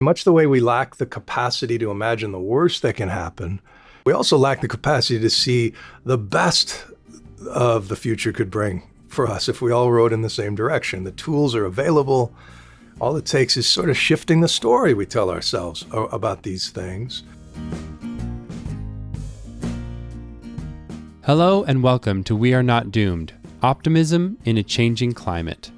Much the way we lack the capacity to imagine the worst that can happen, we also lack the capacity to see the best of the future could bring for us if we all rode in the same direction. The tools are available. All it takes is sort of shifting the story we tell ourselves about these things. Hello and welcome to We Are Not Doomed, Optimism in a Changing Climate.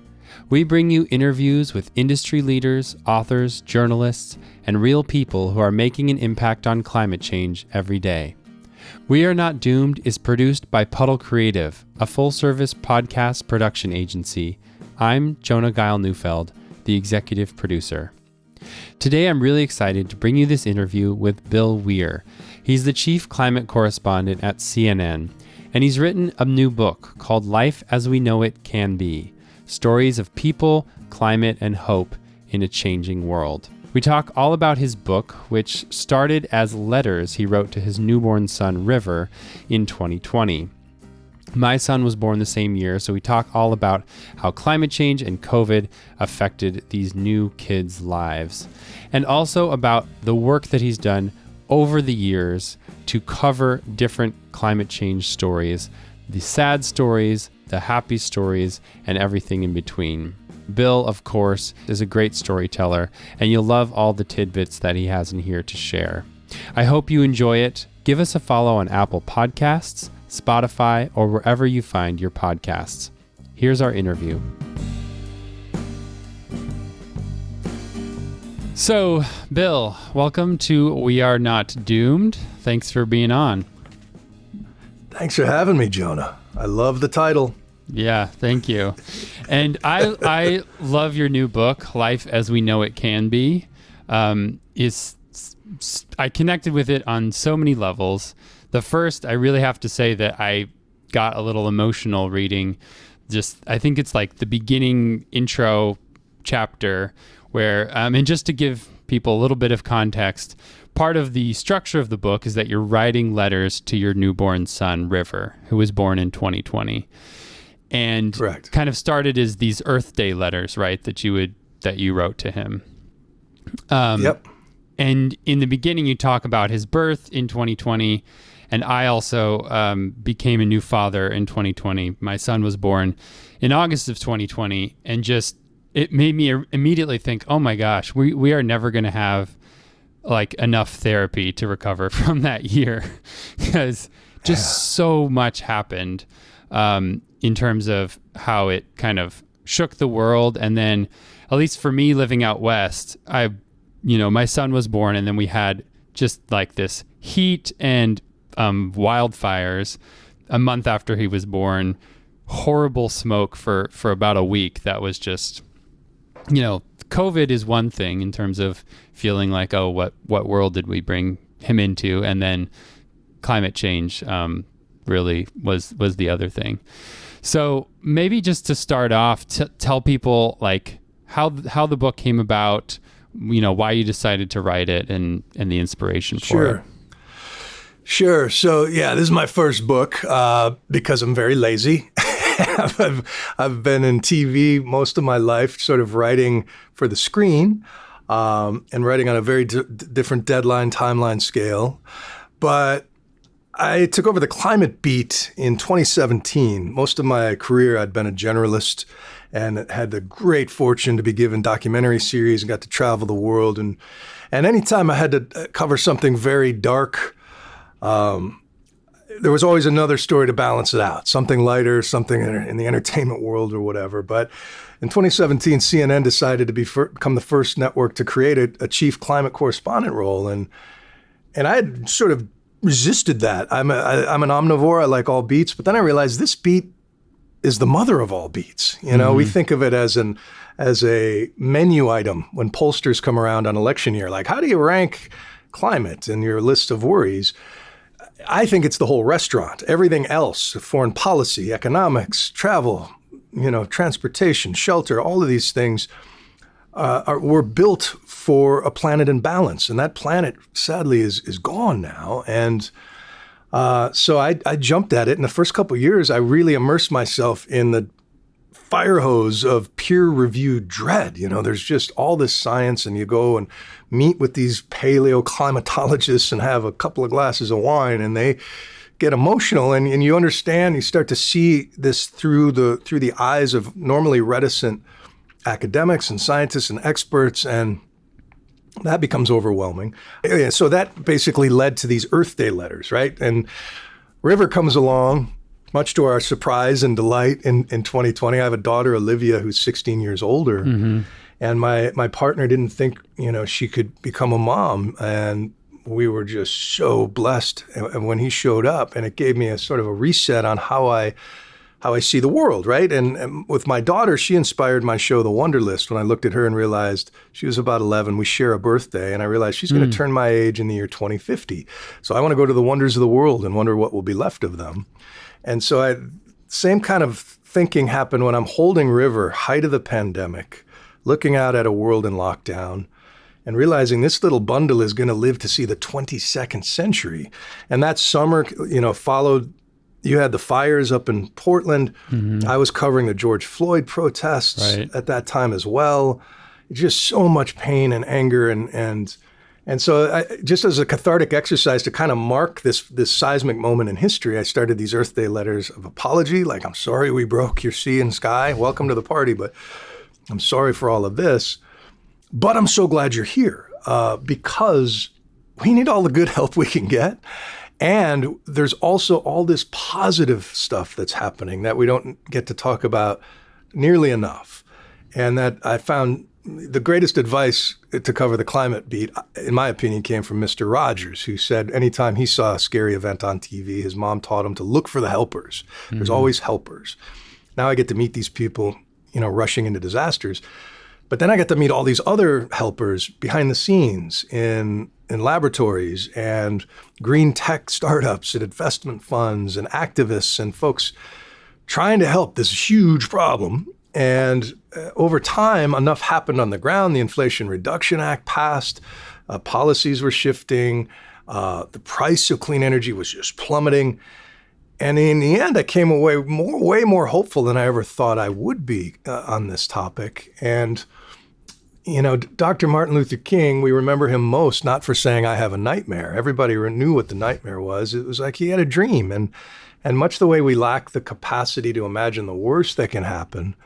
We bring you interviews with industry leaders, authors, journalists, and real people who are making an impact on climate change every day. We Are Not Doomed is produced by Puddle Creative, a full-service podcast production agency. I'm Jonah Geil-Neufeld, the executive producer. Today, I'm really excited to bring you this interview with Bill Weir. He's the Chief Climate Correspondent at CNN, and he's written a new book called Life as We Know It Can Be: Stories of People, Climate, and Hope in a Changing World. We talk all about his book, which started as letters he wrote to his newborn son, River, in 2020. My son was born the same year, so we talk all about how climate change and COVID affected these new kids' lives, and also about the work that he's done over the years to cover different climate change stories, the sad stories, the happy stories, and everything in between. Bill, of course, is a great storyteller, and you'll love all the tidbits that he has in here to share. I hope you enjoy it. Give us a follow on Apple Podcasts, Spotify, or wherever you find your podcasts. Here's our interview. So, Bill, welcome to We Are Not Doomed. Thanks for being on. Thanks for having me, Jonah. I love the title. Yeah, thank you. And I love your new book, Life as We Know It Can Be. I connected with it on so many levels. The first, I really have to say that I got a little emotional reading. I think it's like the beginning intro chapter where, and just to give people a little bit of context, part of the structure of the book is that you're writing letters to your newborn son, River, who was born in 2020. And Correct. Kind of started as these Earth Day letters, right, that you wrote to him. Yep. And in the beginning, you talk about his birth in 2020, and I also became a new father in 2020. My son was born in August of 2020, and it made me immediately think, oh my gosh, we are never going to have like enough therapy to recover from that year, because so much happened in terms of how it kind of shook the world. And then, at least for me living out west, my son was born, and then we had just like this heat and wildfires a month after he was born, horrible smoke for about a week. That was just, COVID is one thing in terms of feeling like, oh, what world did we bring him into? And then climate change really was the other thing. So maybe just to start off, tell people like how the book came about, why you decided to write it, and the inspiration for it. Sure. So yeah, this is my first book because I'm very lazy. I've been in TV most of my life, sort of writing for the screen and writing on a very different deadline timeline scale. But I took over the climate beat in 2017. Most of my career, I'd been a generalist and had the great fortune to be given documentary series and got to travel the world. And anytime I had to cover something very dark, there was always another story to balance it out, something lighter, something in the entertainment world or whatever. But in 2017, CNN decided to become the first network to create a chief climate correspondent role. And I had sort of resisted that. I'm an omnivore. I like all beats. But then I realized this beat is the mother of all beats. We think of it as a menu item when pollsters come around on election year. Like, how do you rank climate in your list of worries? I think it's the whole restaurant. Everything else, foreign policy, economics, travel, transportation, shelter, all of these things were built for a planet in balance. And that planet, sadly, is gone now. And so I jumped at it. In the first couple of years, I really immersed myself in the fire hose of peer-reviewed dread. There's just all this science, and you go and meet with these paleoclimatologists and have a couple of glasses of wine, and they get emotional, and you understand, you start to see this through the eyes of normally reticent academics and scientists and experts, and that becomes overwhelming. So that basically led to these Earth Day letters, right? And River comes along, much to our surprise and delight in 2020. I have a daughter, Olivia, who's 16 years older. Mm-hmm. And my partner didn't think, she could become a mom. And we were just so blessed when he showed up. And it gave me a sort of a reset on how I see the world, right? And with my daughter, she inspired my show, The Wonderlist, when I looked at her and realized she was about 11. We share a birthday, and I realized she's going to turn my age in the year 2050. So I want to go to the wonders of the world and wonder what will be left of them. And so same kind of thinking happened when I'm holding River, height of the pandemic, looking out at a world in lockdown, and realizing this little bundle is going to live to see the 22nd century. And that summer, followed. You had the fires up in Portland. Mm-hmm. I was covering the George Floyd protests at that time as well. Just so much pain and anger. And so just as a cathartic exercise to kind of mark this seismic moment in history, I started these Earth Day letters of apology. Like, I'm sorry we broke your sea and sky. Welcome to the party, but I'm sorry for all of this. But I'm so glad you're here because we need all the good help we can get. And there's also all this positive stuff that's happening that we don't get to talk about nearly enough. And that I found the greatest advice to cover the climate beat, in my opinion, came from Mr. Rogers, who said anytime he saw a scary event on TV, his mom taught him to look for the helpers. Mm-hmm. There's always helpers. Now I get to meet these people, rushing into disasters. But then I get to meet all these other helpers behind the scenes in laboratories and green tech startups and investment funds and activists and folks trying to help this huge problem. And over time, enough happened on the ground. The Inflation Reduction Act passed. Policies were shifting. The price of clean energy was just plummeting. And in the end, I came away way more hopeful than I ever thought I would be on this topic. And Dr. Martin Luther King, we remember him most not for saying, I have a nightmare. Everybody knew what the nightmare was. It was like he had a dream. And much the way we lack the capacity to imagine the worst that can happen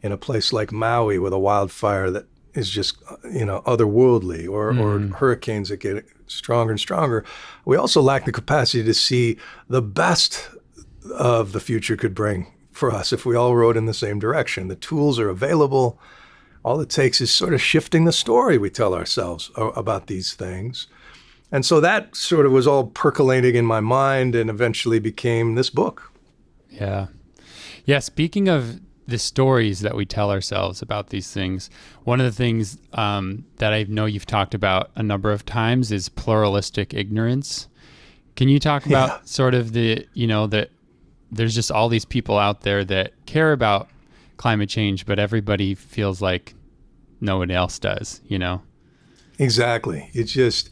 in a place like Maui with a wildfire that is just, otherworldly, or hurricanes that get stronger and stronger, we also lack the capacity to see the best of the future could bring for us if we all rode in the same direction. The tools are available. All it takes is sort of shifting the story we tell ourselves about these things. And so that sort of was all percolating in my mind and eventually became this book. Yeah. Yeah, speaking of the stories that we tell ourselves about these things, one of the things that I know you've talked about a number of times is pluralistic ignorance. Can you talk about sort of that there's just all these people out there that care about climate change, but everybody feels like no one else does, Exactly. It's just,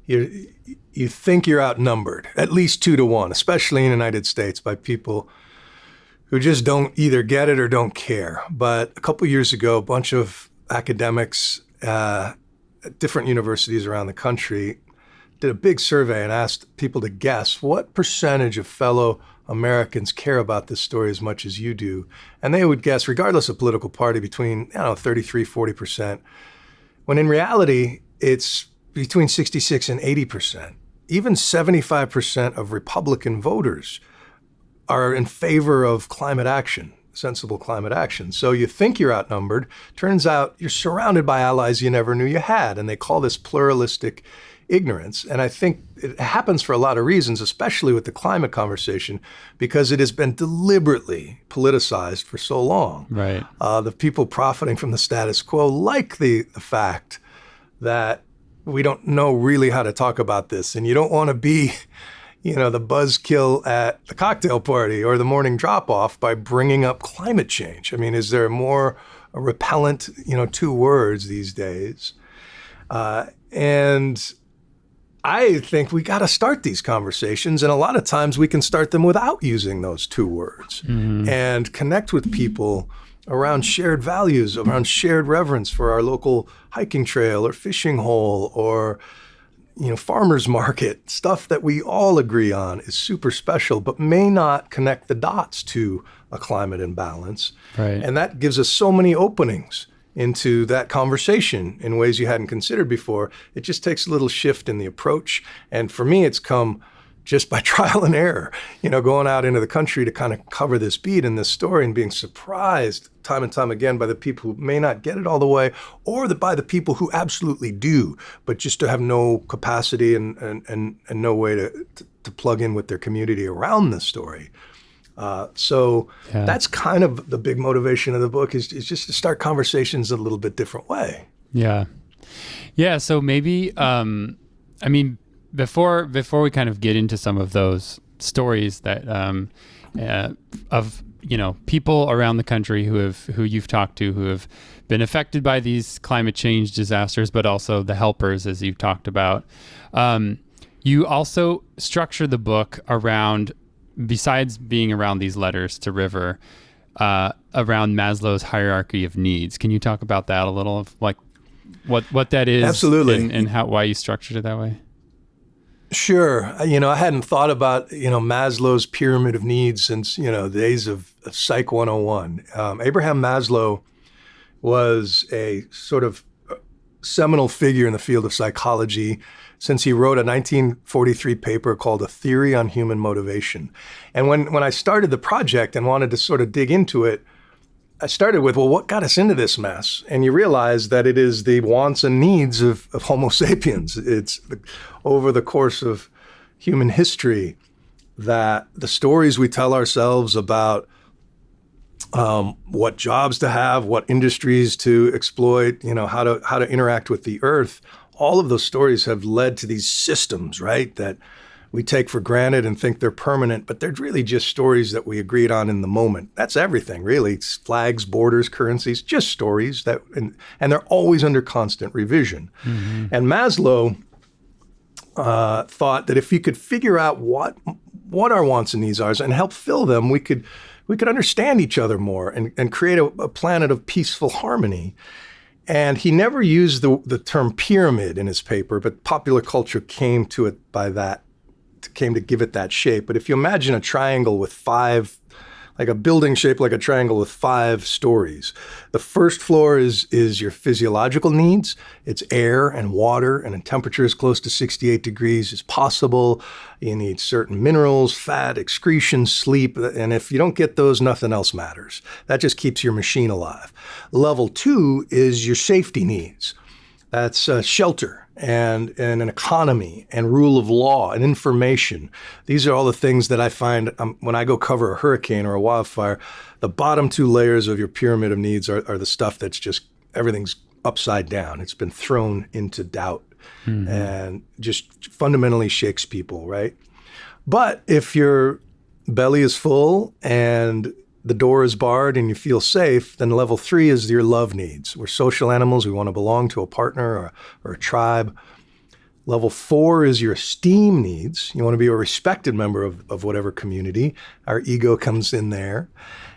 you think you're outnumbered, at least 2-1, especially in the United States, by people who just don't either get it or don't care. But a couple of years ago, a bunch of academics at different universities around the country did a big survey and asked people to guess what percentage of fellow Americans care about this story as much as you do. And they would guess, regardless of political party, between 33, 40%, when in reality, it's between 66 and 80%. Even 75% of Republican voters are in favor of climate action, sensible climate action. So you think you're outnumbered. Turns out you're surrounded by allies you never knew you had. And they call this pluralistic ignorance. And I think it happens for a lot of reasons, especially with the climate conversation, because it has been deliberately politicized for so long. Right. The people profiting from the status quo like the fact that we don't know really how to talk about this. And you don't want to be, the buzzkill at the cocktail party or the morning drop-off by bringing up climate change. I mean, is there more repellent, 2 words these days? And I think we got to start these conversations, and a lot of times we can start them without using those 2 words and connect with people around shared values, around shared reverence for our local hiking trail or fishing hole or farmer's market. Stuff that we all agree on is super special, but may not connect the dots to a climate imbalance. Right. And that gives us so many openings into that conversation in ways you hadn't considered before. It just takes a little shift in the approach. And for me, it's come just by trial and error, going out into the country to kind of cover this beat in this story and being surprised time and time again by the people who may not get it all the way, or by the people who absolutely do, but just to have no capacity and no way to plug in with their community around this story. That's kind of the big motivation of the book is just to start conversations in a little bit different way. Yeah. Yeah. So maybe, before we kind of get into some of those stories that of people around the country who you've talked to who have been affected by these climate change disasters, but also the helpers, as you've talked about, you also structure the book around, besides being around these letters to River, around Maslow's hierarchy of needs. Can you talk about that a little, of like what that is? Absolutely. And why you structured it that way? Sure. I hadn't thought about, Maslow's pyramid of needs since, the days of Psych 101. Abraham Maslow was a sort of seminal figure in the field of psychology since he wrote a 1943 paper called A Theory on Human Motivation. And when I started the project and wanted to sort of dig into it, I started with, what got us into this mess? And you realize that it is the wants and needs of Homo sapiens. It's over the course of human history that the stories we tell ourselves about what jobs to have, what industries to exploit, how to interact with the earth, all of those stories have led to these systems, right, that we take for granted and think they're permanent, but they're really just stories that we agreed on in the moment. That's everything, really. It's flags, borders, currencies, just stories that, and they're always under constant revision. Mm-hmm. And Maslow thought that if you could figure out what our wants and needs are and help fill them, we could understand each other more and create a planet of peaceful harmony. And he never used the term pyramid in his paper, but popular culture came to give it that shape. But if you imagine a triangle with like a building shaped like a triangle with 5 stories, the first floor is your physiological needs. It's air and water, and a temperature as close to 68 degrees as possible. You need certain minerals, fat, excretion, sleep. And if you don't get those, nothing else matters. That just keeps your machine alive. Level 2 is your safety needs. That's shelter and an economy and rule of law and information. These are all the things that I find when I go cover a hurricane or a wildfire. The bottom 2 layers of your pyramid of needs are the stuff that's just, everything's upside down. It's been thrown into doubt and just fundamentally shakes people, right? But if your belly is full and the door is barred and you feel safe, then level 3 is your love needs. We're social animals. We want to belong to a partner or a tribe. Level 4 is your esteem needs. You want to be a respected member of whatever community. Our ego comes in there.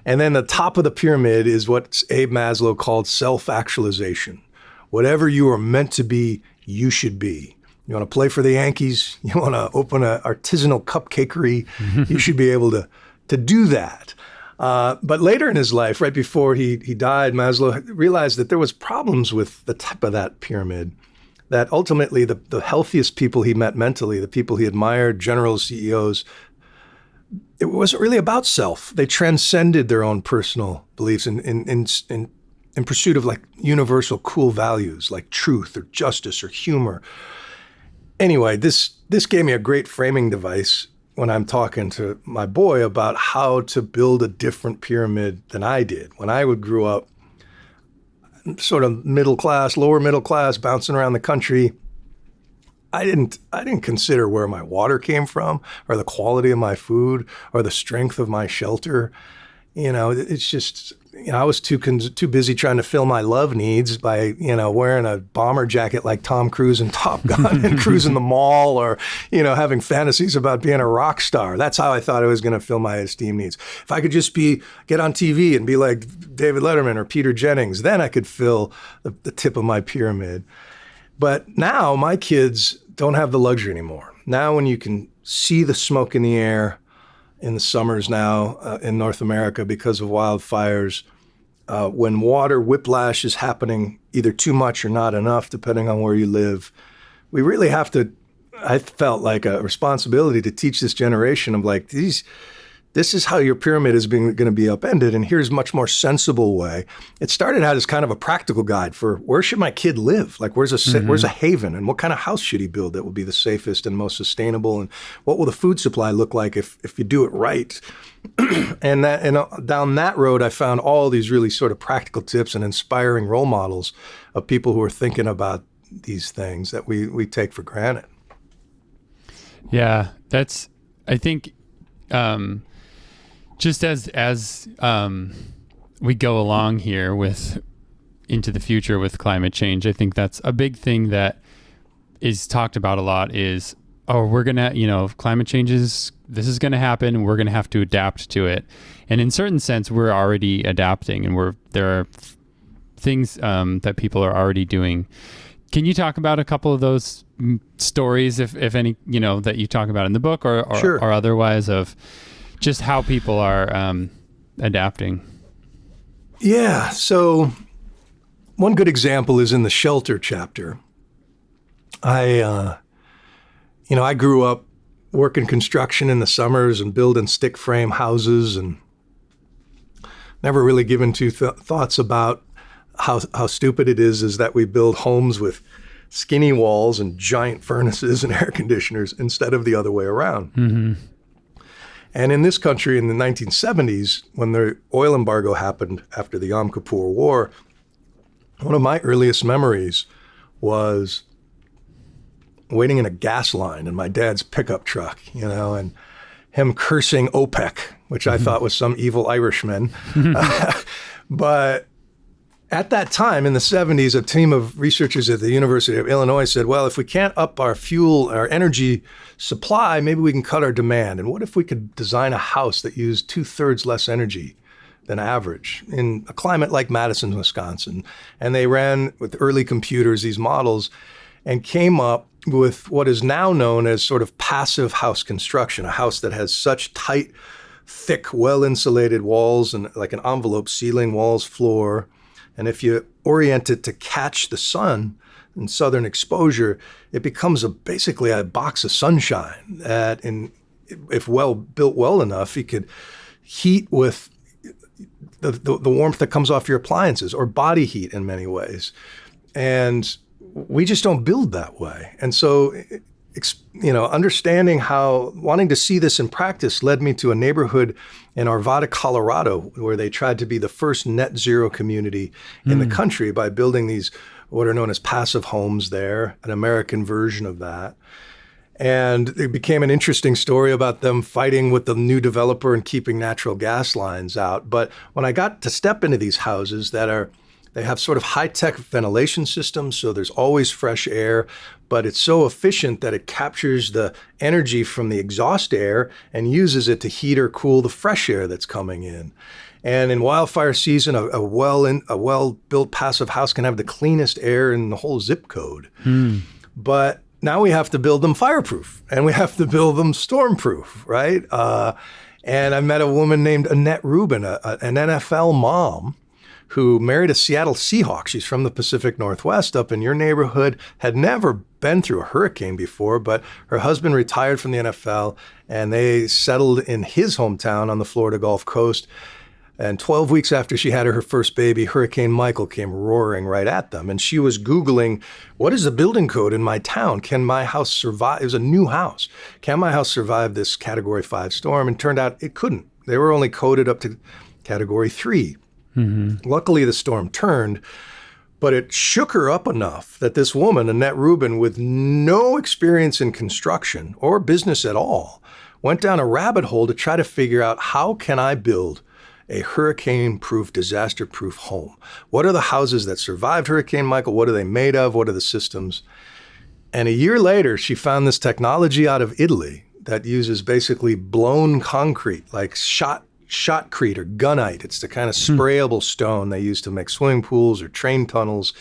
And then the top of the pyramid is what Abe Maslow called self-actualization. Whatever you are meant to be, you should be. You want to play for the Yankees? You want to open an artisanal cupcakery? You should be able to do that. But later in his life, right before he died, Maslow realized that there was problems with the top of that pyramid, that ultimately the healthiest people he met mentally, the people he admired, generals, CEOs, it wasn't really about self. They transcended their own personal beliefs in pursuit of like universal cool values like truth or justice or humor. Anyway, this gave me a great framing device when I'm talking to my boy about how to build a different pyramid than I did. When I grew up, sort of middle class, lower middle class, bouncing around the country, I didn't consider where my water came from or the quality of my food or the strength of my shelter. It's just, I was too busy trying to fill my love needs by, wearing a bomber jacket like Tom Cruise in Top Gun and cruising the mall, or, having fantasies about being a rock star. That's how I thought I was going to fill my esteem needs. If I could just get on TV and be like David Letterman or Peter Jennings, then I could fill the tip of my pyramid. But now my kids don't have the luxury anymore. Now when you can see the smoke in the air in the summers now in North America because of wildfires, when water whiplash is happening either too much or not enough, depending on where you live, we really have to, I felt like a responsibility to teach this generation of like, this is how your pyramid is going to be upended, and here's a much more sensible way. It started out as kind of a practical guide for where should my kid live? Like where's a haven, and what kind of house should he build that will be the safest and most sustainable, and what will the food supply look like if you do it right? and down that road, I found all these really sort of practical tips and inspiring role models of people who are thinking about these things that we take for granted. Yeah, I think, just as we go along here into the future with climate change, I think that's a big thing that is talked about a lot is, we're going to, climate change this is going to happen. We're going to have to adapt to it. And in certain sense, we're already adapting, and there are things that people are already doing. Can you talk about a couple of those stories, if any, that you talk about in the book or Sure. or otherwise, of just how people are adapting? Yeah. So one good example is in the shelter chapter. I grew up working construction in the summers and building stick frame houses, and never really given two thoughts about how stupid it is that we build homes with skinny walls and giant furnaces and air conditioners instead of the other way around. Mm-hmm. And in this country in the 1970s, when the oil embargo happened after the Yom Kippur War, one of my earliest memories was waiting in a gas line in my dad's pickup truck, and him cursing OPEC, which I thought was some evil Irishman. But at that time, in the 70s, a team of researchers at the University of Illinois said, well, if we can't up our energy supply, maybe we can cut our demand. And what if we could design a house that used 2/3 less energy than average in a climate like Madison, Wisconsin? And they ran with early computers these models and came up with what is now known as sort of passive house construction, a house that has such tight, thick, well-insulated walls and like an envelope ceiling, walls, floor. And if you orient it to catch the sun and southern exposure, it becomes basically a box of sunshine that, if built well enough, you could heat with the warmth that comes off your appliances, or body heat in many ways. And we just don't build that way. And so, understanding wanting to see this in practice led me to a neighborhood in Arvada, Colorado, where they tried to be the first net zero community in the country by building these what are known as passive homes there, an American version of that. And it became an interesting story about them fighting with the new developer and keeping natural gas lines out. But when I got to step into these houses they have sort of high-tech ventilation systems, so there's always fresh air, but it's so efficient that it captures the energy from the exhaust air and uses it to heat or cool the fresh air that's coming in. And in wildfire season, a well-built passive house can have the cleanest air in the whole zip code. But now we have to build them fireproof, and we have to build them stormproof, right? And I met a woman named Annette Rubin, an NFL mom, who married a Seattle Seahawk. She's from the Pacific Northwest, up in your neighborhood, had never been through a hurricane before, but her husband retired from the NFL, and they settled in his hometown on the Florida Gulf Coast. And 12 weeks after she had her first baby, Hurricane Michael came roaring right at them. And she was Googling, what is the building code in my town? Can my house survive? It was a new house. Can my house survive this Category 5 storm? And turned out it couldn't. They were only coded up to Category 3. Mm-hmm. Luckily, the storm turned, but it shook her up enough that this woman, Annette Rubin, with no experience in construction or business at all, went down a rabbit hole to try to figure out, how can I build a hurricane-proof, disaster-proof home. What are the houses that survived Hurricane Michael? What are they made of? What are the systems? And a year later, she found this technology out of Italy that uses basically blown concrete, like shotcrete or gunite. It's the kind of sprayable stone they use to make swimming pools or train tunnels.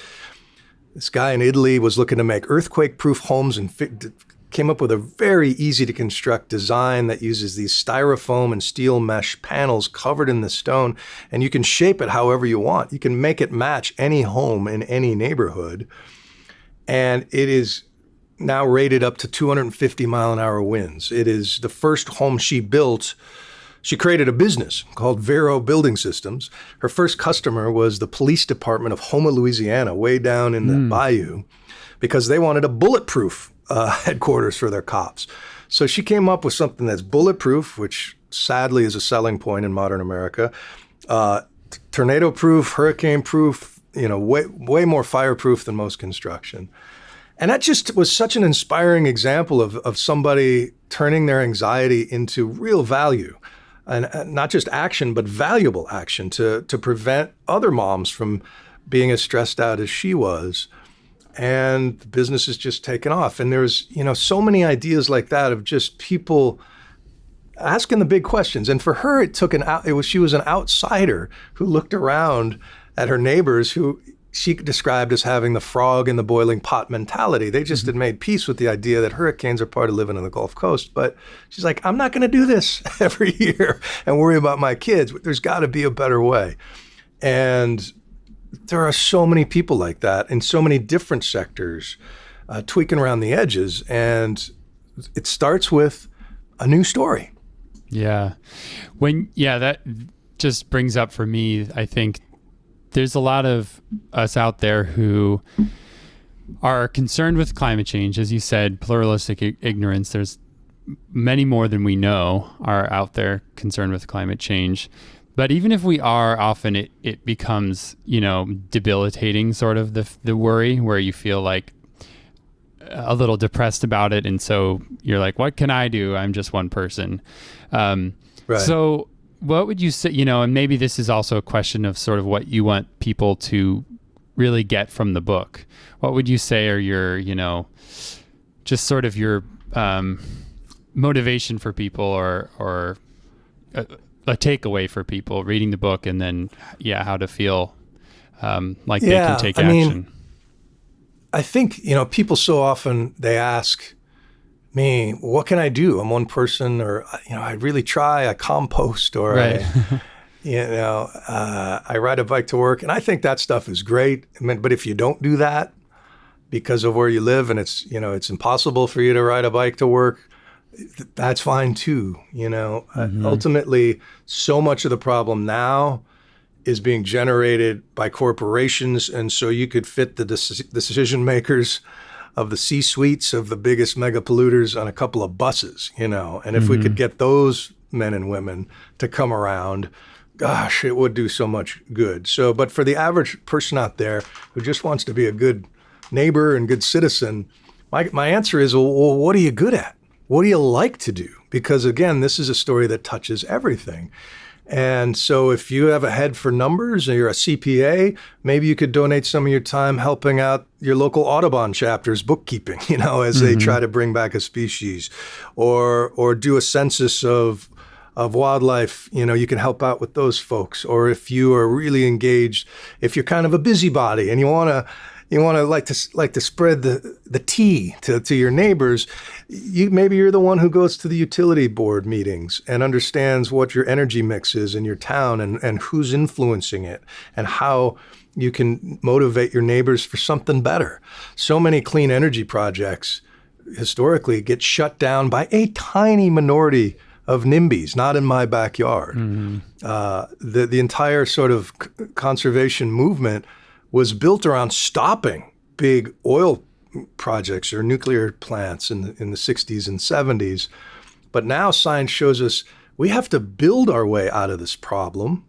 This guy in Italy was looking to make earthquake-proof homes and came up with a very easy-to-construct design that uses these styrofoam and steel mesh panels covered in the stone, and you can shape it however you want. You can make it match any home in any neighborhood, and it is now rated up to 250-mile-an-hour winds. It is the first home she built. She created a business called Vero Building Systems. Her first customer was the police department of Houma, Louisiana, way down in the bayou, because they wanted a bulletproof headquarters for their cops. So she came up with something that's bulletproof, which sadly is a selling point in modern America, tornado-proof, hurricane-proof, way more fireproof than most construction. And that just was such an inspiring example of somebody turning their anxiety into real value. And not just action, but valuable action to prevent other moms from being as stressed out as she was. And the business has just taken off. And there's, so many ideas like that of just people asking the big questions. And for her, she was an outsider who looked around at her neighbors who she described as having the frog in the boiling pot mentality. They just had made peace with the idea that hurricanes are part of living on the Gulf Coast. But she's like, I'm not going to do this every year and worry about my kids. There's got to be a better way. And there are so many people like that in so many different sectors, tweaking around the edges. And it starts with a new story. Yeah. That just brings up for me, I think, there's a lot of us out there who are concerned with climate change. As you said, pluralistic ignorance. There's many more than we know are out there concerned with climate change. But even if we are, often it becomes, debilitating, sort of the worry, where you feel like a little depressed about it. And so you're like, what can I do? I'm just one person. Right. So what would you say, and maybe this is also a question of sort of what you want people to really get from the book. What would you say are your, just sort of your motivation for people or a takeaway for people reading the book, and then, how to feel like they can take action? I think, people so often, they ask me, what can I do? I'm one person, or, I really try, I compost, or right. I ride a bike to work. And I think that stuff is great. But if you don't do that because of where you live and it's impossible for you to ride a bike to work, that's fine too. Ultimately, so much of the problem now is being generated by corporations. And so you could fit the decision makers of the C-suites of the biggest mega polluters on a couple of buses, and if we could get those men and women to come around, gosh, it would do so much good. So, but for the average person out there who just wants to be a good neighbor and good citizen, my answer is, well, what are you good at? What do you like to do? Because again, this is a story that touches everything. And so if you have a head for numbers or you're a CPA, maybe you could donate some of your time helping out your local Audubon chapter's bookkeeping, as they try to bring back a species, or do a census of wildlife. You can help out with those folks. Or if you are really engaged, if you're kind of a busybody and you want to like to spread the tea to your neighbors, maybe you're the one who goes to the utility board meetings and understands what your energy mix is in your town and who's influencing it and how you can motivate your neighbors for something better. So many clean energy projects historically get shut down by a tiny minority of NIMBYs, not in my backyard. The entire sort of conservation movement was built around stopping big oil projects or nuclear plants in the 60s and 70s. But now science shows us we have to build our way out of this problem,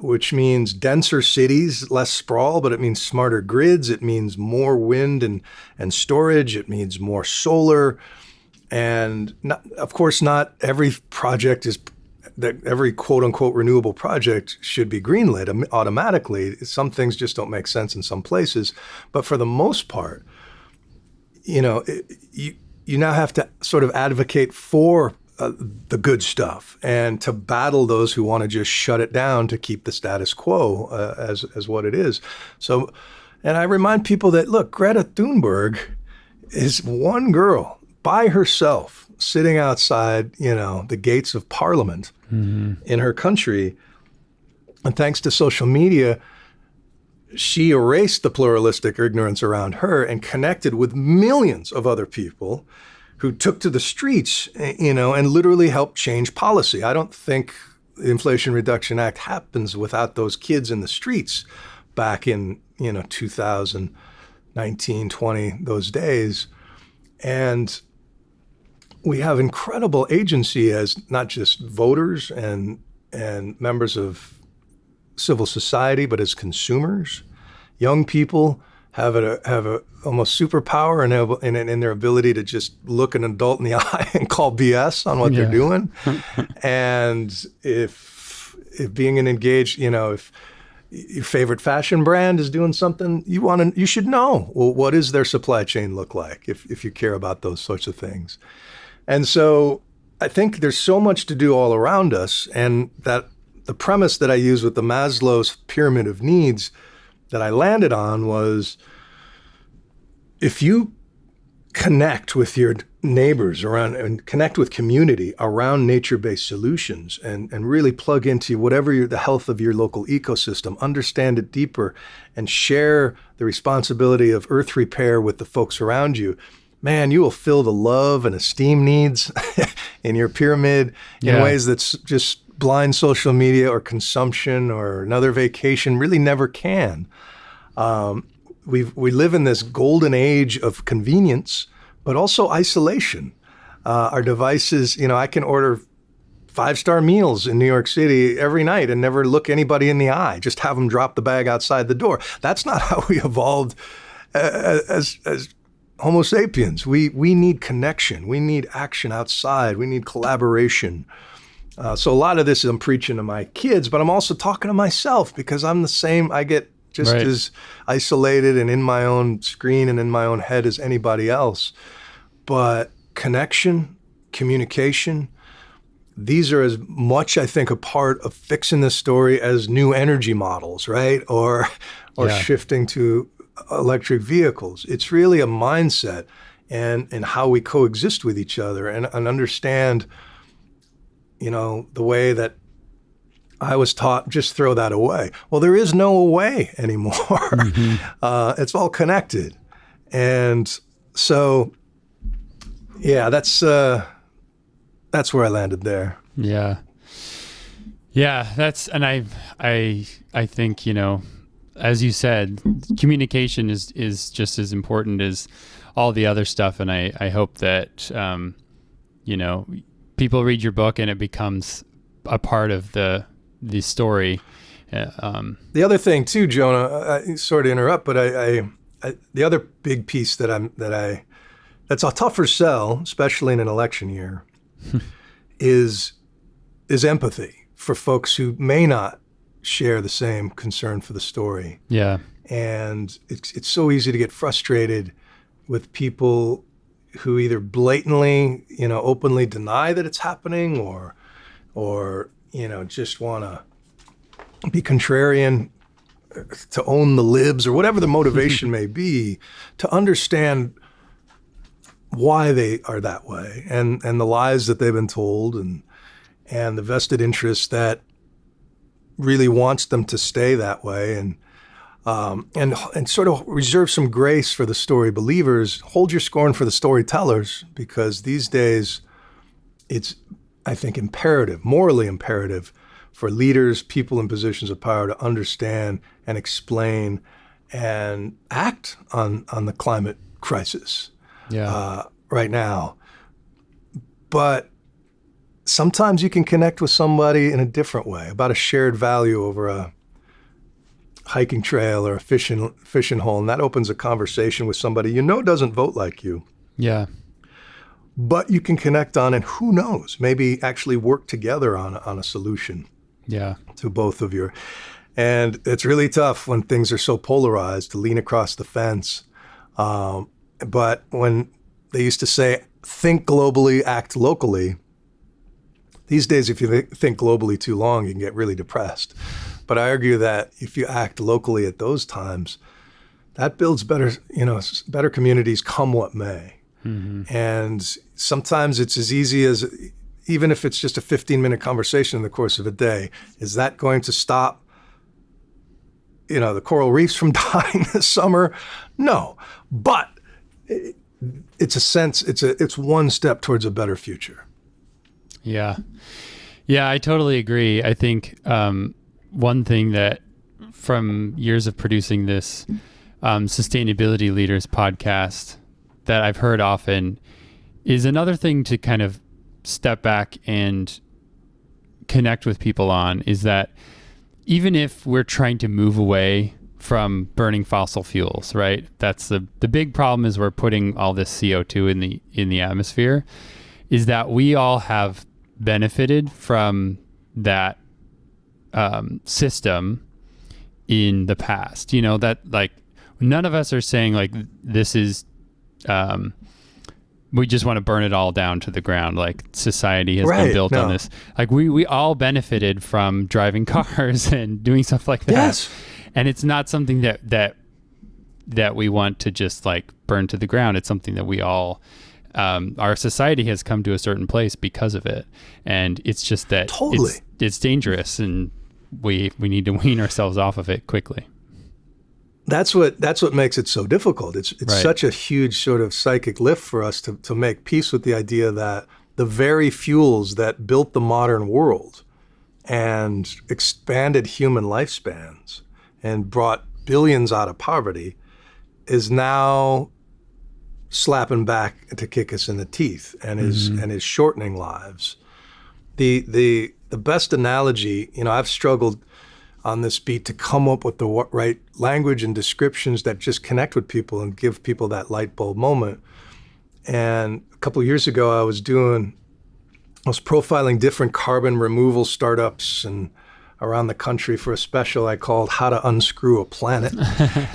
which means denser cities, less sprawl, but it means smarter grids. It means more wind and storage. It means more solar. And of course, not every project is that every quote unquote renewable project should be greenlit automatically. Some things just don't make sense in some places, but for the most part, you now have to sort of advocate for the good stuff and to battle those who want to just shut it down to keep the status quo as what it is. So, and I remind people that, look, Greta Thunberg is one girl by herself sitting outside, the gates of Parliament in her country. And thanks to social media, she erased the pluralistic ignorance around her and connected with millions of other people who took to the streets, and literally helped change policy. I don't think the Inflation Reduction Act happens without those kids in the streets back in, 2019, 20, those days. And we have incredible agency as not just voters and members of civil society, but as consumers. Young people have a almost superpower in their ability to just look an adult in the eye and call BS on what they're doing. And if being an engaged, if your favorite fashion brand is doing something, you should know, well, what does their supply chain look like if you care about those sorts of things. And so I think there's so much to do all around us, and that the premise that I use with the Maslow's pyramid of needs that I landed on was, if you connect with your neighbors around and connect with community around nature-based solutions and really plug into whatever the health of your local ecosystem, understand it deeper, and share the responsibility of earth repair with the folks around you, man, you will fill the love and esteem needs in your pyramid in ways that's just blind social media or consumption or another vacation really never can. We live in this golden age of convenience, but also isolation. Our devices, I can order 5-star meals in New York City every night and never look anybody in the eye, just have them drop the bag outside the door. That's not how we evolved as Homo sapiens. We need connection. We need action outside. We need collaboration. So a lot of this I'm preaching to my kids, but I'm also talking to myself because I'm the same. I get just as isolated and in my own screen and in my own head as anybody else. But connection, communication, these are as much, I think, a part of fixing this story as new energy models, right? Or shifting to electric vehicles. It's really a mindset and how we coexist with each other and understand, the way that I was taught, just throw that away. Well, there is no away anymore. It's all connected. And so, that's where I landed there. Yeah. And I think, as you said, communication is just as important as all the other stuff. And I hope that, people read your book and it becomes a part of the story. The other thing too, Jonah, I sort of interrupt, but I the other big piece that's a tougher sell, especially in an election year, is empathy for folks who may not share the same concern for the story. Yeah. And it's so easy to get frustrated with people who either blatantly, openly deny that it's happening or just want to be contrarian, to own the libs or whatever the motivation may be, to understand why they are that way and the lies that they've been told and the vested interest that really wants them to stay that way and sort of reserve some grace for the story believers. Hold your scorn for the storytellers, because these days it's, I think, imperative, morally imperative for leaders, people in positions of power to understand and explain and act on the climate crisis right now. But sometimes you can connect with somebody in a different way, about a shared value over a hiking trail or a fishing hole, and that opens a conversation with somebody doesn't vote like you. Yeah. but you can connect on, and who knows, maybe actually work together on a solution. Yeah. To both of you. And it's really tough when things are so polarized to lean across the fence. But when they used to say, think globally, act locally, these days, if you think globally too long, you can get really depressed. But I argue that if you act locally at those times, that builds better communities come what may. Mm-hmm. And sometimes it's as easy as, even if it's just a 15-minute conversation in the course of a day, is that going to stop, the coral reefs from dying this summer? No. But it's one step towards a better future. Yeah. Yeah, I totally agree. I think one thing that from years of producing this Sustainability Leaders podcast that I've heard often is another thing to kind of step back and connect with people on, is that even if we're trying to move away from burning fossil fuels, right? That's the big problem, is we're putting all this CO2 in the atmosphere, is that we all have benefited from that system in the past. That, like, none of us are saying like this is we just want to burn it all down to the ground. Like, society has been built on this. Like, we all benefited from driving cars and doing stuff like that. Yes. And it's not something that we want to just like burn to the ground. It's something that we all, our society has come to a certain place because of it. And it's just that it's dangerous, and we need to wean ourselves off of it quickly. That's what makes it so difficult. It's right. Such a huge sort of psychic lift for us to make peace with the idea that the very fuels that built the modern world and expanded human lifespans and brought billions out of poverty is now slapping back to kick us in the teeth and is shortening lives. The best analogy, I've struggled on this beat to come up with the right language and descriptions that just connect with people and give people that light bulb moment. And a couple of years ago, I was profiling different carbon removal startups and around the country for a special I called How to Unscrew a Planet.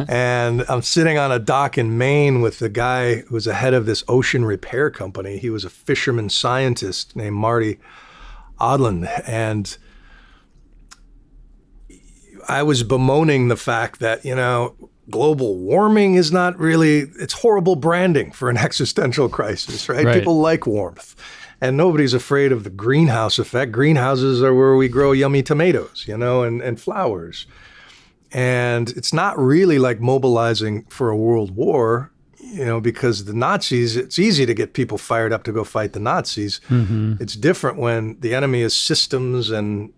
And I'm sitting on a dock in Maine with the guy who was the head of this ocean repair company. He was a fisherman scientist named Marty Odland. And I was bemoaning the fact that, global warming is not really, it's horrible branding for an existential crisis, right? People like warmth. And nobody's afraid of the greenhouse effect. Greenhouses are where we grow yummy tomatoes, and flowers. And it's not really like mobilizing for a world war, because the Nazis, it's easy to get people fired up to go fight the Nazis. Mm-hmm. It's different when the enemy is systems and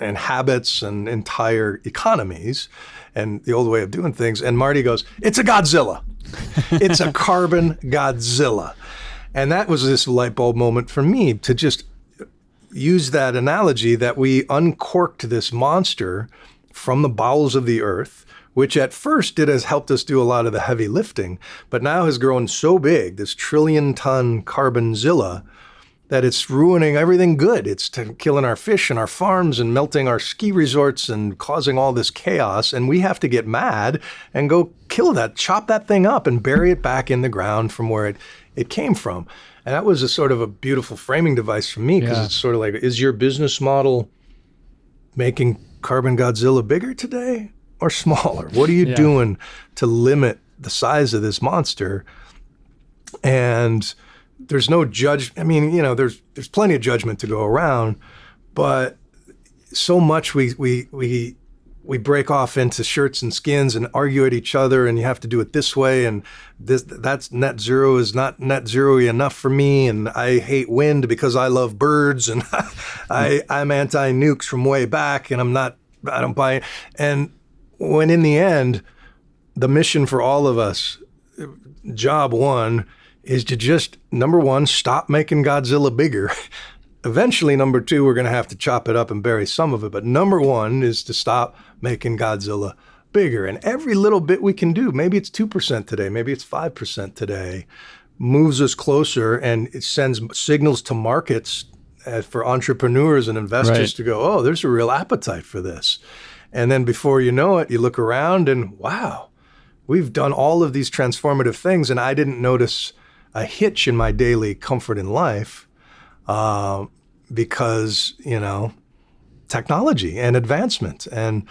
habits and entire economies and the old way of doing things. And Marty goes, it's a Godzilla. It's a carbon Godzilla. And that was this light bulb moment for me to just use that analogy that we uncorked this monster from the bowels of the earth, which at first has helped us do a lot of the heavy lifting, but now has grown so big, this trillion-ton carbonzilla, that it's ruining everything good. It's killing our fish and our farms and melting our ski resorts and causing all this chaos. And we have to get mad and go kill that, chop that thing up and bury it back in the ground from where it came from. And that was a sort of a beautiful framing device for me, because it's sort of like, is your business model making Carbon Godzilla bigger today or smaller? What are you doing to limit the size of this monster? And there's no there's plenty of judgment to go around, but so much we break off into shirts and skins and argue at each other, and you have to do it this way, and that's net zero is not net zero-y enough for me, and I hate wind because I love birds, and I'm anti-nukes from way back, and I don't buy it. And when in the end, the mission for all of us, job one, is to just, number one, stop making Godzilla bigger. Eventually, number two, we're going to have to chop it up and bury some of it. But number one is to stop making Godzilla bigger. And every little bit we can do, maybe it's 2% today, maybe it's 5% today, moves us closer, and it sends signals to markets for entrepreneurs and investors Right. to go, oh, there's a real appetite for this. And then before you know it, you look around and wow, we've done all of these transformative things, and I didn't notice a hitch in my daily comfort in life because, technology and advancement. And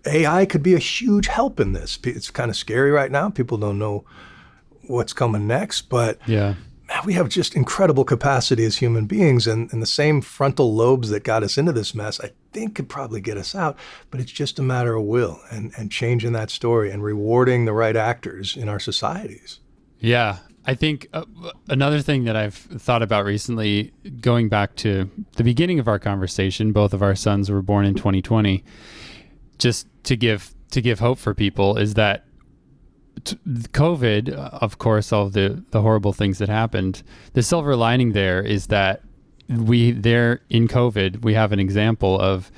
AI could be a huge help in this. It's kind of scary right now. People don't know what's coming next, but Yeah. man, we have just incredible capacity as human beings, and the same frontal lobes that got us into this mess, I think could probably get us out, but it's just a matter of will and changing that story and rewarding the right actors in our societies. Yeah. I think another thing that I've thought about recently, going back to the beginning of our conversation, both of our sons were born in 2020, just to give hope for people, is that COVID, of course, all the horrible things that happened, the silver lining there is that in COVID, we have an example of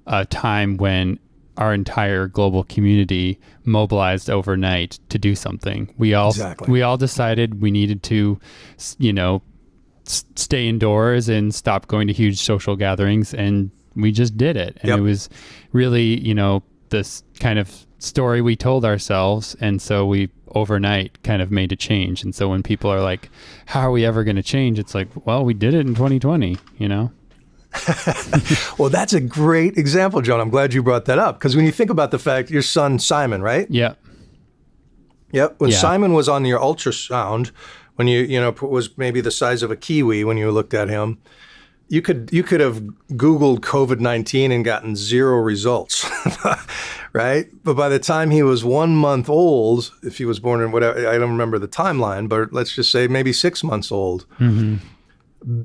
a time when our entire global community mobilized overnight to do something. We all decided we needed to, stay indoors and stop going to huge social gatherings, and we just did it. And It was really, this kind of story we told ourselves, and so we overnight kind of made a change. And so when people are like, how are we ever going to change, it's like, well, we did it in 2020. Well, that's a great example, John. I'm glad you brought that up, because when you think about the fact, your son Simon, right? Yep. When Simon was on your ultrasound, when you was maybe the size of a kiwi when you looked at him, you could have Googled COVID-19 and gotten zero results, right? But by the time he was 1 month old, if he was born in whatever, I don't remember the timeline, but let's just say maybe 6 months old,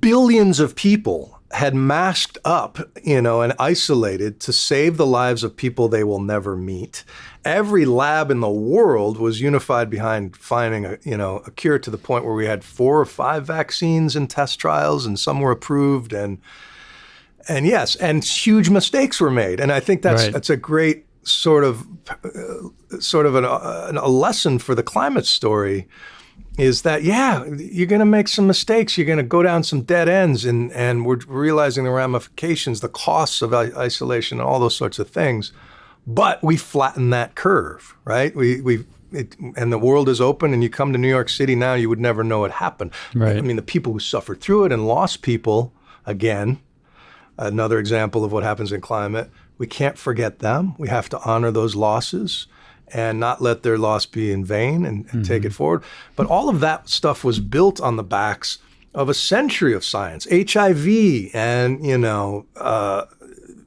billions of people had masked up, and isolated to save the lives of people they will never meet. Every lab in the world was unified behind finding a cure, to the point where we had 4 or 5 vaccines in test trials, and some were approved, and yes, and huge mistakes were made. And I think that's a great sort of a lesson for the climate story, is that, you're going to make some mistakes. You're going to go down some dead ends, and we're realizing the ramifications, the costs of isolation and all those sorts of things. But we flatten that curve, right? And the world is open, and you come to New York City now, you would never know it happened. Right. I mean, the people who suffered through it and lost people, again, another example of what happens in climate, we can't forget them. We have to honor those losses and not let their loss be in vain, and take it forward. But all of that stuff was built on the backs of a century of science, HIV and,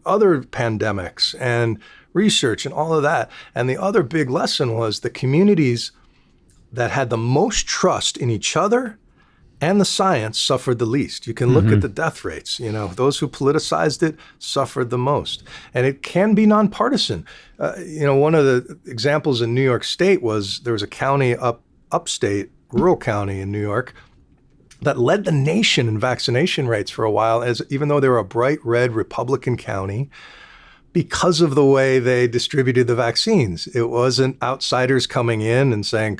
other pandemics and research and all of that. And the other big lesson was the communities that had the most trust in each other and the science suffered the least. You can look at the death rates. Those who politicized it suffered the most. And it can be nonpartisan. One of the examples in New York State was there was a county upstate, rural county in New York, that led the nation in vaccination rates for a while, even though they were a bright red Republican county, because of the way they distributed the vaccines. It wasn't outsiders coming in and saying,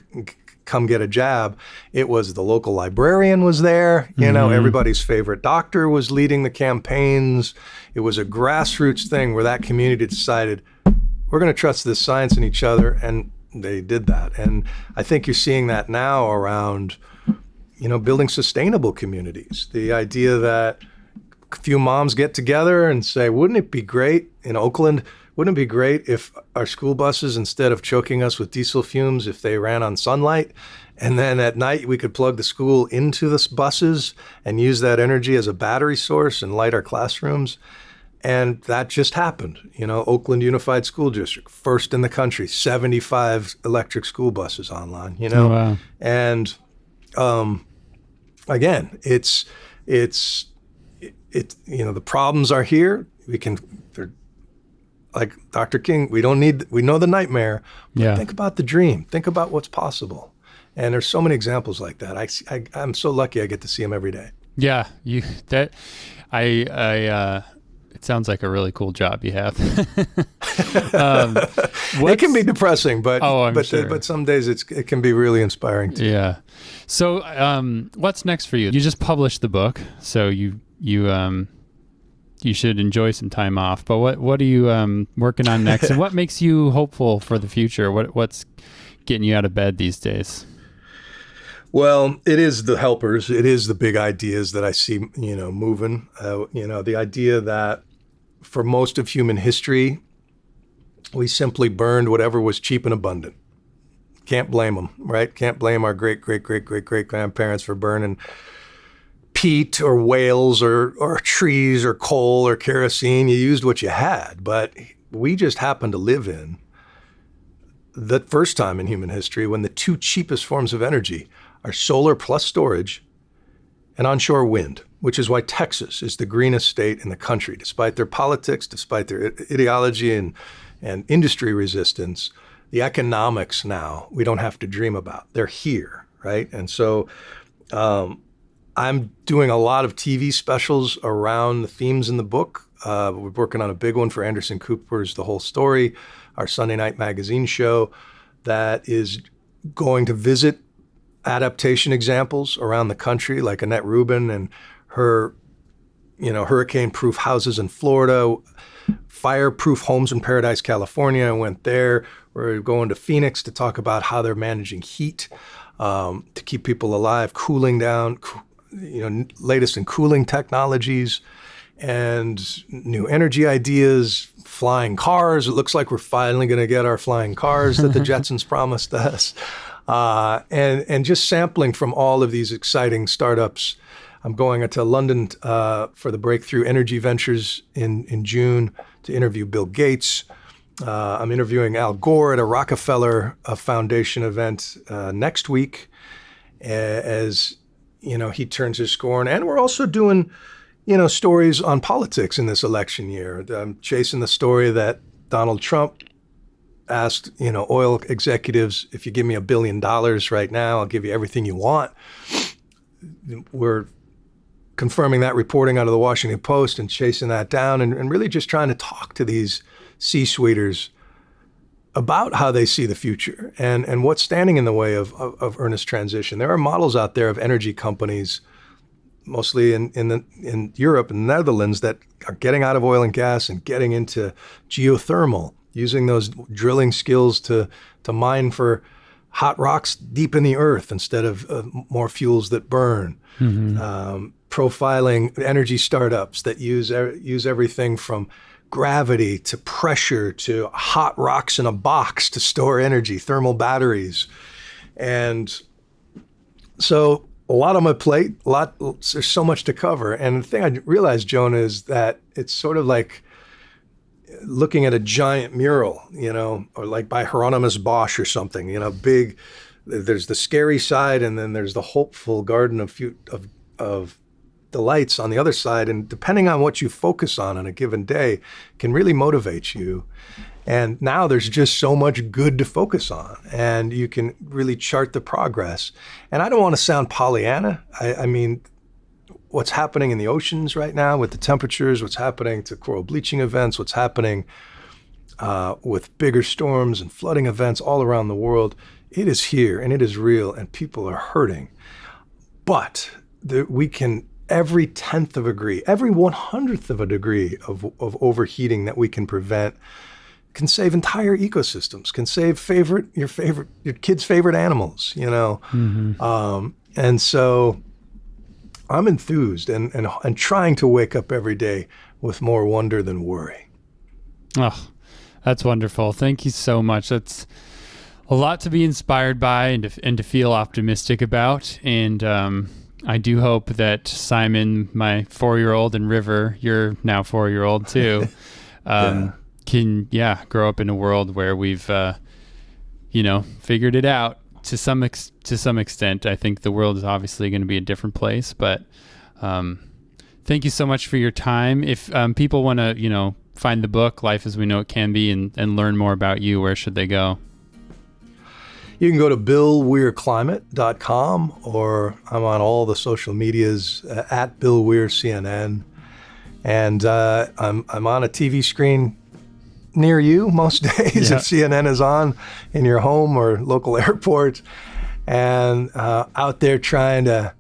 come get a jab. It was the local librarian was there. Everybody's favorite doctor was leading the campaigns. It was a grassroots thing where that community decided, we're going to trust this science in each other. And they did that. And I think you're seeing that now around, building sustainable communities. The idea that a few moms get together and say, wouldn't it be great in Oakland? Wouldn't it be great if our school buses, instead of choking us with diesel fumes, if they ran on sunlight? And then at night, we could plug the school into the buses and use that energy as a battery source and light our classrooms. And that just happened. Oakland Unified School District, first in the country, 75 electric school buses online, Oh, wow. And again, it's the problems are here. They're like Dr. King, we know the nightmare, but think about the dream. Think about what's possible. And there's so many examples like that. I'm so lucky I get to see them every day. Yeah, it's sounds like a really cool job you have. It can be depressing, but sure. But some days it can be really inspiring too. Yeah. So what's next for you? You just published the book, so you should enjoy some time off. But what are you working on next, and what makes you hopeful for the future? What's getting you out of bed these days? Well, it is the helpers. It is the big ideas that I see, moving. The idea that for most of human history, we simply burned whatever was cheap and abundant. Can't blame them, right? Can't blame our great-great-great-great-great-grandparents for burning peat or whales or trees or coal or kerosene. You used what you had, but we just happened to live in the first time in human history when the two cheapest forms of energy are solar plus storage and onshore wind, which is why Texas is the greenest state in the country, despite their politics, despite their ideology and industry resistance. The economics now we don't have to dream about. They're here, right? And so I'm doing a lot of TV specials around the themes in the book. We're working on a big one for Anderson Cooper's The Whole Story, our Sunday night magazine show that is going to visit adaptation examples around the country, like Annette Rubin and her, hurricane-proof houses in Florida, fire-proof homes in Paradise, California. I went there. We're going to Phoenix to talk about how they're managing heat to keep people alive, cooling down, latest in cooling technologies and new energy ideas, flying cars. It looks like we're finally going to get our flying cars that the Jetsons promised us. And just sampling from all of these exciting startups. I'm going to London for the Breakthrough Energy Ventures in June to interview Bill Gates. I'm interviewing Al Gore at a Rockefeller Foundation event next week as he turns his scorn. And we're also doing stories on politics in this election year. I'm chasing the story that Donald Trump asked, oil executives, if you give me $1 billion right now, I'll give you everything you want. We're confirming that reporting out of the Washington Post and chasing that down and really just trying to talk to these C-suiters about how they see the future and what's standing in the way of earnest transition. There are models out there of energy companies, mostly in Europe and the Netherlands, that are getting out of oil and gas and getting into geothermal, using those drilling skills to mine for hot rocks deep in the earth instead of more fuels that burn. Mm-hmm. Profiling energy startups that use everything from gravity to pressure to hot rocks in a box to store energy, thermal batteries. And so a lot on my plate, there's so much to cover. And the thing I realized, Jonah, is that it's sort of like looking at a giant mural, or like by Hieronymus Bosch or something, big. There's the scary side, and then there's the hopeful garden of delights on the other side. And depending on what you focus on a given day, can really motivate you. And now there's just so much good to focus on, and you can really chart the progress. And I don't want to sound Pollyanna. I mean, what's happening in the oceans right now with the temperatures, what's happening to coral bleaching events, what's happening with bigger storms and flooding events all around the world, it is here and it is real and people are hurting. But we can, every 10th of a degree, every 100th of a degree of overheating that we can prevent can save entire ecosystems, can save your kid's favorite animals, Mm-hmm. And so I'm enthused and trying to wake up every day with more wonder than worry. Oh, that's wonderful. Thank you so much. That's a lot to be inspired by and to feel optimistic about. And I do hope that Simon, my 4-year-old, and River, your now 4-year-old too, can grow up in a world where we've figured it out to some extent. I think the world is obviously going to be a different place, but thank you so much for your time. If people want to find the book Life as We Know It Can Be and learn more about you, where should they go? You can go to billweirclimate.com, or I'm on all the social medias at Bill Weir CNN. And I'm on a TV screen near you most days if CNN is on in your home or local airport, and out there trying to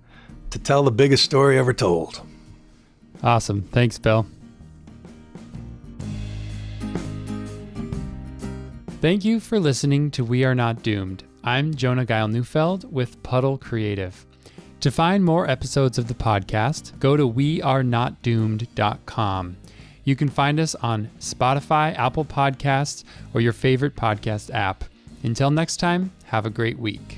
tell the biggest story ever told. Awesome. Thanks, Bill. Thank you for listening to We Are Not Doomed. I'm Jonah Geil-Neufeld with Puddle Creative. To find more episodes of the podcast, go to wearenotdoomed.com. You can find us on Spotify, Apple Podcasts, or your favorite podcast app. Until next time, have a great week.